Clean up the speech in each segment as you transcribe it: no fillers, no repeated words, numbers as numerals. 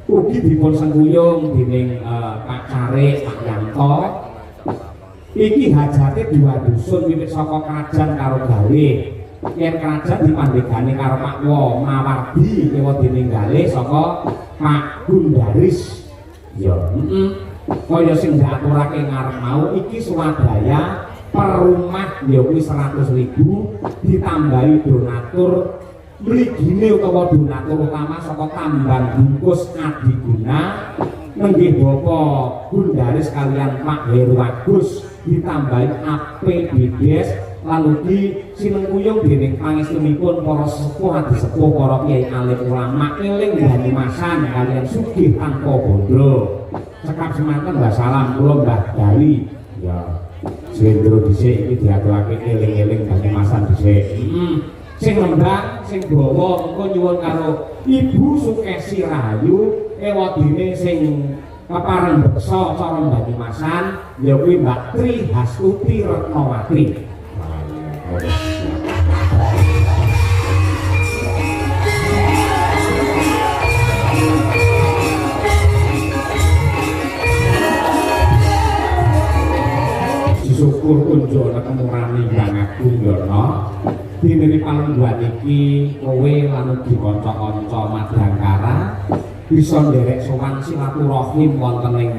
ugi dipun sengguyung dening Pak Carik, Pak Yanto. Iki hajate dua dusun wiwit saka krajan karo gawe. Yen krajan dipandhegani karo Pak Mawardi ewa dening gawe saka Pak Gundaris. Ya, kaya sing diaturake ngarep mau iki swadaya per rumah ya kuwi 100.000 ditambahi donatur mligine utawa donatur utama saka tambang bungkus Adiguna nenggih Bapak Gundaris kalian Pak Heru Agus ditambahi APBDes lan ugi sinengkuyung dening pangestunipun para sepuh adi sepuh para kiai alim ulama eling Banyumasan kalian sugih tanpa bondo. Sekap semanten Mbah Salam kula Mbah Dali ya Sendro dhisik iki diaturake eling-eling Banyumasan dhisik. Sing lembang sing dawa engko nyuwun karo Ibu Sukesi Rahayu ewadene sing kepareng beksa cara Banyumasan ya kuwi Mbak Tri Hastuti Retnawati. Syukur unjuk ana kemurani Mbang Agung Yono dinene palengguhan iki kowe lan ugi kanca-kanca Madangkara bisa nderek sowan silaturahim wonten ing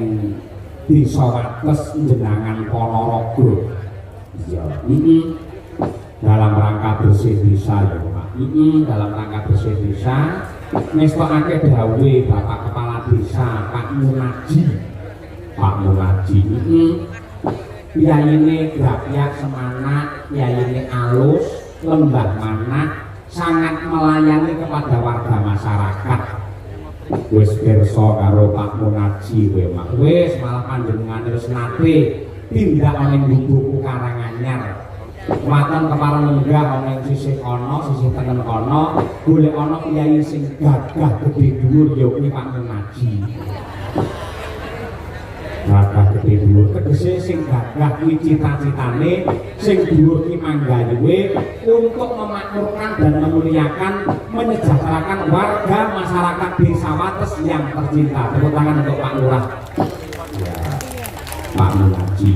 Desa Wates Jenangan Ponorogo. Ya, dalam rangka bersih desa ya Pak. Dalam rangka bersih desa ngestokake dawuhe Bapak Kepala Desa Pak Munaji. Pak Munaji yayine Grapyak Semanak, yayine alus, lembah manah, sangat melayani kepada warga masyarakat. Wis pirsa karo Pak Munaji kowe Mak. Wis malah panjenengane wis nate tindak ana ing Buku Karanganyar. Waton kepareng lenggah ana ing sisih kono, sisih tengen kono, golek ana kiai sing gagah gedhe dhuwur ya kuwi Pak Munaji. Gagah gedhe dhuwur tegese sing gagah kuwi cita-citane sing dhuwur ki manggayuwe untuk memakmurkan dan memuliakan menyejahterakan warga masyarakat Desa Wates yang tercinta. Tepuk tangan untuk Pak Lurah. Ya, Pak Munaji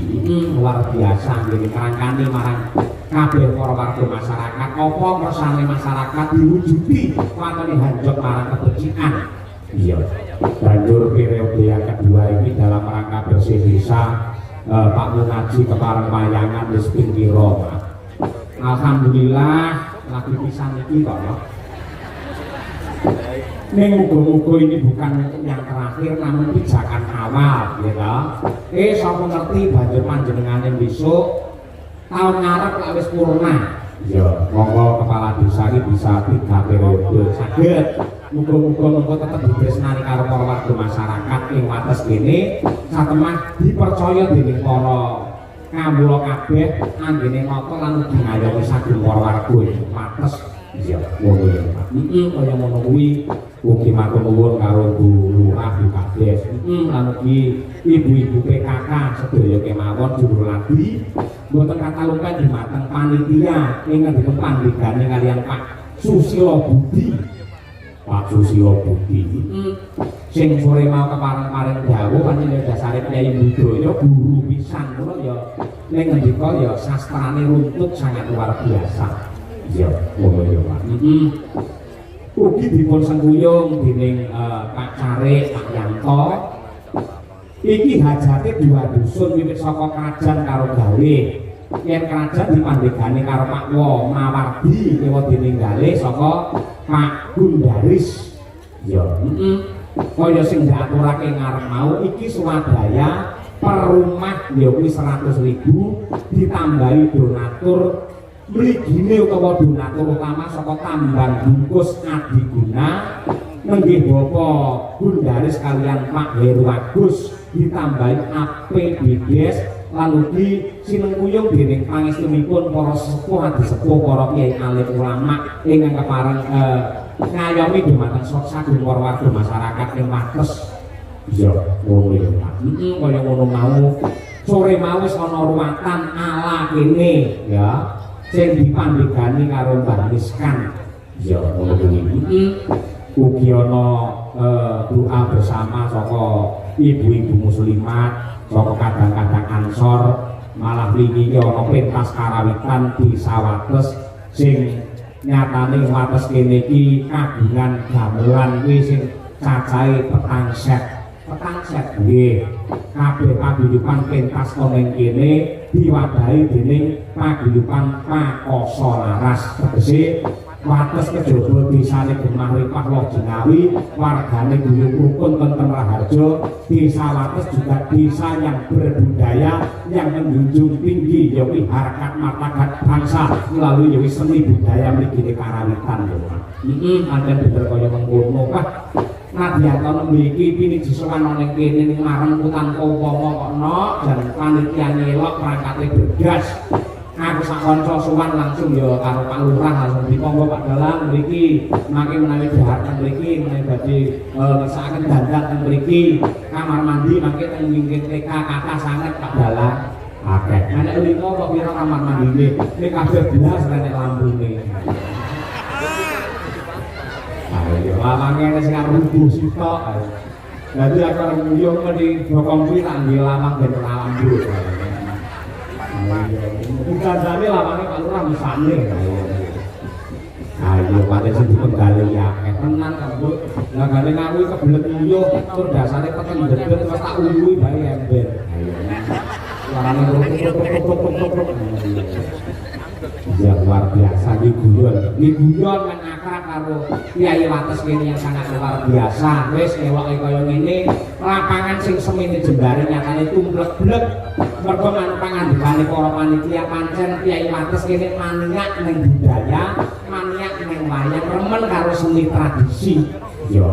luar biasa nggih ngrangkani marang kabeh para warga masyarakat apa kersane masyarakat diwujudi watone hanjot marang kebersihan. Iya, banjur periode yang kedua ini dalam rangka bersih desa Pak Munaji kepareng wayangan wis ping pira Pak. Alhamdulillah lagi pisan iki kok ya. Ning muga-muga ini bukan yang terakhir namun pijakan awal ya. Sapa ngerti banjur panjenengane besok tahun ngarep lak wis purna. Ya, monggo kepala desa iki bisa 3 periode saged. Muga-muga tetep ditresnani karo para warga masyarakat ing Wates kene satemah dipercaya dening para ngambula kabeh anggene nata lan ugi ngayomi saking para warga Wates. Iya, ngono ya Pak. Kaya ngono kuwi ugi matur nuwun karo Bu Lurah Bu Kades. Lan ugi ibu-ibu PKK sedaya kemawon juru ladi mboten katalungkan dhumateng panitia ingkang dipandhegani kalian Pak Susilo Budi. Pak Susilo Budi sing sore mau kepareng-pareng dawuh panjenengan dasare Kyai Budaya guru pisan kula ya ning ngendika ya sastrane runtut sangat luar biasa. Iya, ngono ya Pak. Ugi dipun sengguyung dening Pak Carik, Pak Yanto. Iki hajate dua dusun wiwit saka krajan karo gawe. Yen krajan dipandhegani karo Pak Mawardi ewa dening gawe saka Pak Gundaris. Ya, kaya sing diaturake ngarep mau iki swadaya per rumah ya kuwi 100.000 ditambahi donatur mligine utawa donatur utama saka tambang bungkus Adiguna nenggih Bapak Gundaris kalian Pak Heru Agus ditambahi APBDes lan ugi sinengkuyung dening pangestunipun para sepuh adi sepuh para kiai alim ulama ingkang kepareng ngayomi dhumateng saking warga masyarakat ing Wates. Iya, ngono ya Pak. Kaya ngono mau sore mau wis ana ruwatan ala kene ya. Sing dipandhegani karo Mbah Miskan. Ya ngono kuwi. Ugi ana doa bersama saka ibu-ibu muslimat saka kadang-kadang ansor malah wingi iki ana pentas karawitan di Sawates sing nyatane wates kene iki kagungan gamelan kuwi sing cacahe petang set nggih kabeh paguyuban pentas koneng kene diwadahi dening paguyuban Pakoso Laras tegese wates kejaba desane Gemah Ripah Loh Jengawi wargane guyub rukun tentang Raharjo. Desa Wates juga desa yang berbudaya yang menjunjung tinggi yawi harkat martabat bangsa melalui yawi seni budaya mriki karawitan lho. Ada bener kaya mengkono Pak. Nadyanto mriki piniji sowan ning kene ning marang tanpa upama kok nok jan panitia nyelok perangkate bergas. Aku sak kanca sowan langsung ya karo Pak Lurah langsung diponggo Pak Dalang mriki mangke menawi dhahar teng mriki menawi badhe ngesakaken dandan teng mriki kamar mandi mangke teng wingking TK kathah sanget Pak Dalang akeh nek limo kok pira kamar mandine nek kabeh belas nek lampune ayo lawange sing rubuh sitok dadi aku nguyung meni bokong kuwi tak nggih lawang ben lambu Bukadane lawange Pak Lurah mesane. Ayo paten sing dipenggali ya tenan kanggo. Lah gane ngawi kebelet uyuh tur dasare peten ndedhet wis tak uyuhi bae ember. Ayo. Suarane ya luar biasa iki guyon. Iki guyon kan akrab karo Kyai Wates kene yang sangat luar biasa. Wis ewoke kaya ngene, lapangan sing semene jembare nyatane tumblek-blek. Mergo pangandikane para panitia pancen Kyai Wates kene maniak ning budaya, maniak ning wayang, remen karo seni tradisi. Ya,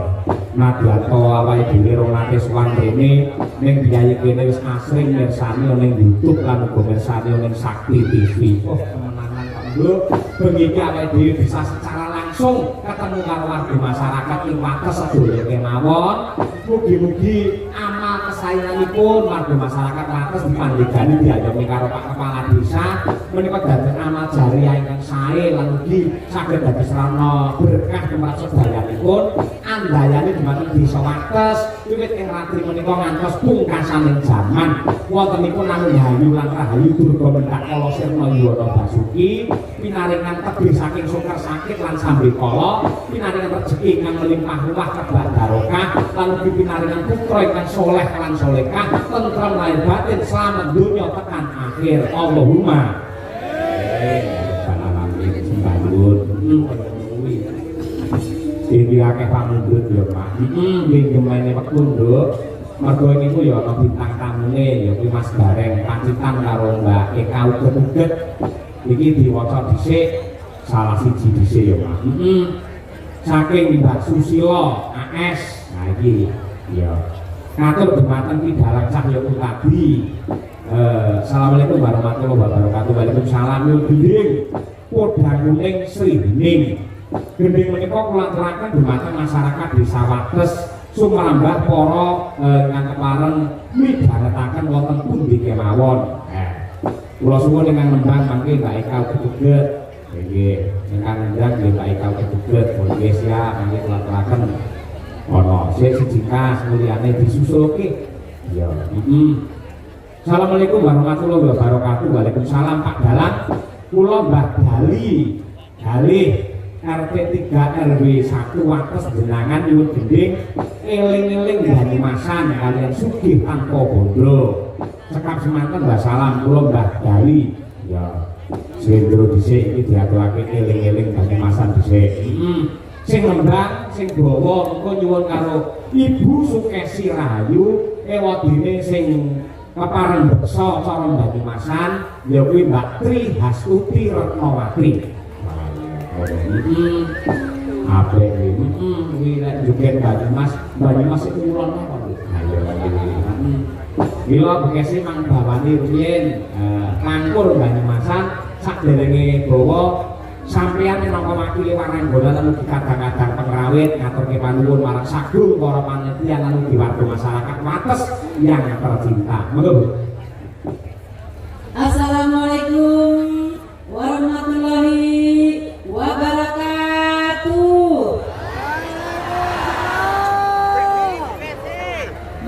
nadyanto awake dhewe rong ate sowan rene ning biyayi kene wis asring mirsani ning YouTube lan uga mirsani ning Sakti TV. Oh, kemenangan Pak Lho, bengi awake dhewe bisa secara langsung ketemu karo warga masyarakat ing Wates sedaya kemawon. Mugi-mugi amal kesayanganipun warga masyarakat Wates dipandhegani diayomi karo Pak Kepala Desa menika dados amal jariah ingkang sae lan ugi saged dados sarana berkah tumrap sedayanipun andayane dhumateng Desa Wates wiwit ing ratri menika ngantos pungkasaning jaman wontenipun Rahayu lan Rahayu Durga Mendak Kala Sirna Yuwana Basuki pinaringan tebih saking sukar sakit lan sambikala pinaringan rezeki ingkang melimpah ruah kebak barokah lan ugi pinaringan putra ingkang soleh lan solehah tentrem lahir batin selamat dunya tekan akhir Allahumma amin sembahun iki akeh pamundhut ya Pak nggih gemene wektu nduk mergo niku ya ana bintang tamune ya kuwi Mas Bareng pacitan karo Mbak Eka uget-uget iki diwaca dhisik salah siji dhisik ya Pak saking Mbak Susilo AS nah iki ya ngatur dhumateng Pidalang Cahya Putadi assalamualaikum warahmatullahi wabarakatuh. Waalaikumsalam yo gending podang kuning Sri Bening gending menika kula aturaken dhumateng masyarakat Desa Wates sumrambah para ingkang kepareng midharetaken wonten pundi kemawon kula suwun ingkang nembang mangke Mbak Eka uget-uget nggih ingkang nembang nggih Mbak Eka uget-uget monggo siap mangke kula aturaken ana siji kas mulyane disusulke ya Assalamualaikum warahmatullahi wabarakatuh. Waalaikumsalam Pak Dalang kula Mbah Dali Dalih RT 3 RW 1 Wates jenengan nyuwun gending eling-eling Banyumasan kalian sugih tanpa bondo cekap semanten Mbah salam kula Mbah Dali ya sendro dhisik iki diaturake eling-eling Banyumasan dhisik sing nembang sing bawa engko nyuwun karo Ibu Sukesi Rahayu ewadine sing kepareng beksa cara Banyumasan ya kuwi Mbak Tri Hastuti Retnawati apa ini kuwi nek joget Banyumas iku ulun apa ayo mila bekese mang bawani ruyen langkul Banyumasan saderenge bawa sampeyan minangka wakil Waranggana lan ugi kadang-kadang pengrawit ngaturke panuwun marang sagung para panitia lan ugi warga masyarakat Wates yang tercinta. Monggo. Assalamualaikum warahmatullahi wabarakatuh.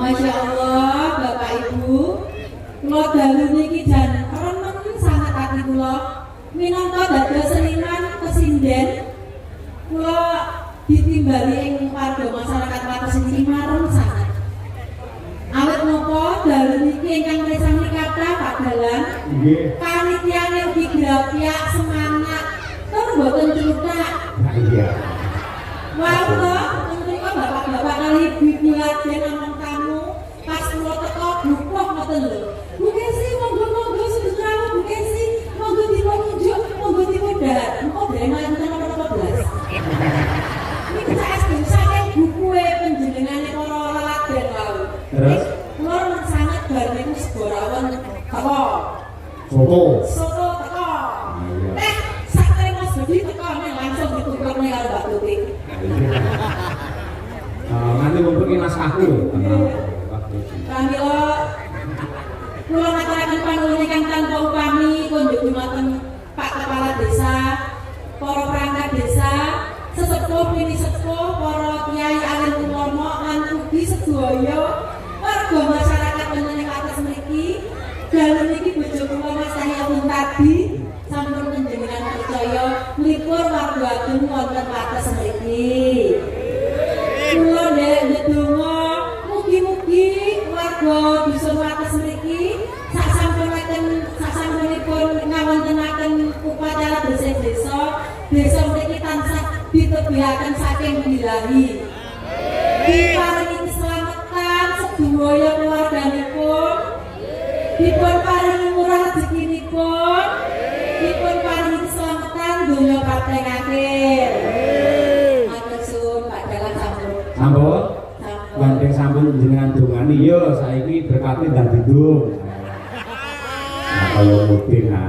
Masya Allah, Bapak Ibu, kula dalu niki jan remen sangat hati kula. Minangka dados seniman kesinden, kula ditimbali ing warga masyarakat Wates niki marem sangat. Awit napa dalu niki ingkang mirsani kathah Pak Dalang. Nggih. Panitiane ugi grapyak semangat. Tur mboten cuthak. Nah iya. Wau to, menika bapak-bapak kali ibu laden namung tamu, pas kula teko blupoh ngoten lho. Bu Kesi monggo-monggo sedaya Bu Kesi, monggo dipunjuk, monggo dipundhar. Engko dereng enten apa-apa blas. Niki sak saking bukuwe panjenengane para leladen wau. Terus kula men sanget bar niku seborawon teko. Soto. Teko. Sak terima sedhi teko nek langsung ditukokne karo Mbak Tuti. Nanti ngumpulin naskahku. Pramila kula ngaturaken panuwun ingkang tanpa upami kunjuk dumateng Pak Kepala Desa, para perangkat desa, sesepuh pini sepuh, para kiai alim ulama lan ugi sedaya warga masyarakat wonten atas mriki. Dalem niki bojo kula Mas Tahyapun tadi sampun panjenengan percaya mlipur warga ageng wonten Wates mriki. Kula ndedonga mugi-mugi warga dusun Wates mriki sasampunipun ngawontenaken upacara bersih desa, desa mriki tansah ditebihaken saking bilahi. Diparingi keselamatan sedaya keluarganipun, dipun paringi murah rezekinipun, dipun paringi keselamatan donya kaping akhir. Matur suwun Pak Dalang sampun. Sampun. Gandeng sampun jenengan dongani yo saiki berkati dadi dong. Nah, kaya mudin ya.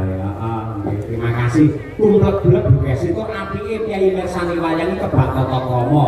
Terima kasih. Kumlek-blek Bu Kesi itu apike Kyai mirsani wayang iki kebak tata krama.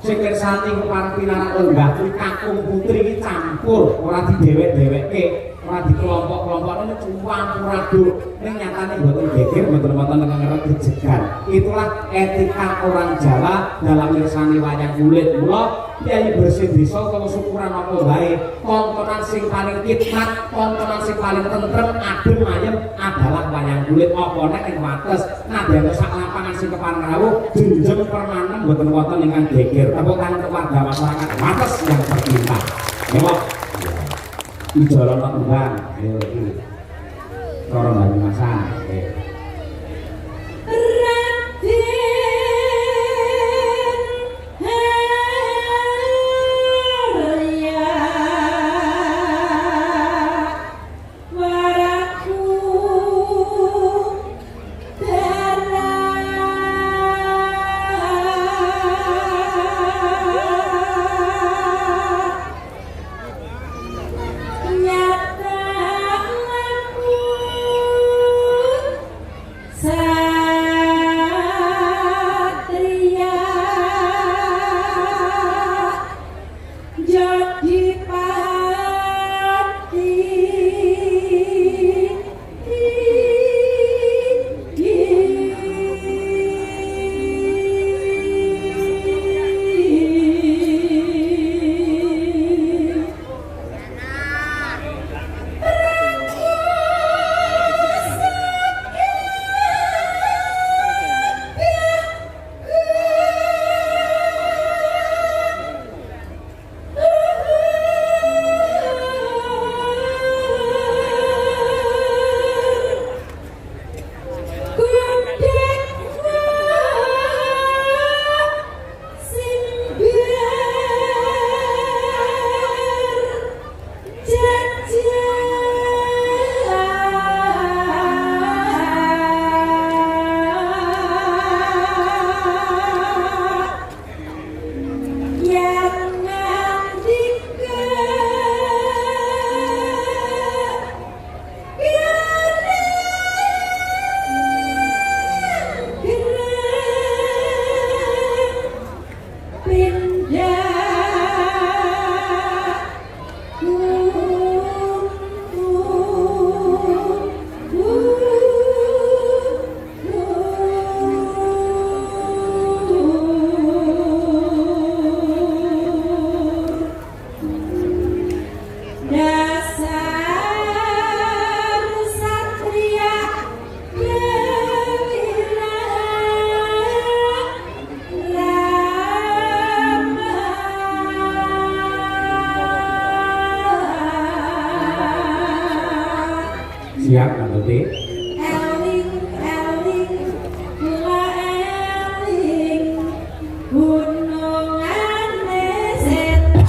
Sing mirsani kepareng pinarak lenggah kuwi kakung putri iki campur, ora didewek-dewekke, ora dikelompok-kelompokne campur aduk. Ning nyatane mboten geger, mboten wonten ngerti jegan. Itulah etika orang Jawa dalam mirsani wayang kulit. Mula Kyai bersih desa kalau syukuran apa wae, tontonan sing paling khidmat, tontonan sing paling tentrem, adem ayem adalah wayang kulit. Apa nek ing Wates nadyan sak lapangan sing kepareng rawuh jenjeng permanen mboten wonten ingkang geger. Tepuk tangan untuk warga masyarakat Wates yang tercinta. Yo. Ijolon Tuhan. Ayo iki. Cara Banyumasan. Siap Kang Tuti. Eling eling kula eling gunungane setan.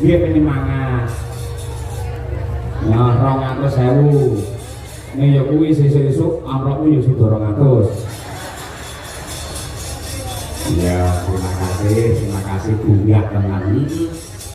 Dia penyemangat. Ya, 200.000. Ini ya kuwi sesuk-esuk amplopmu ya sudah 200. Ya, terima kasih Buya tenan.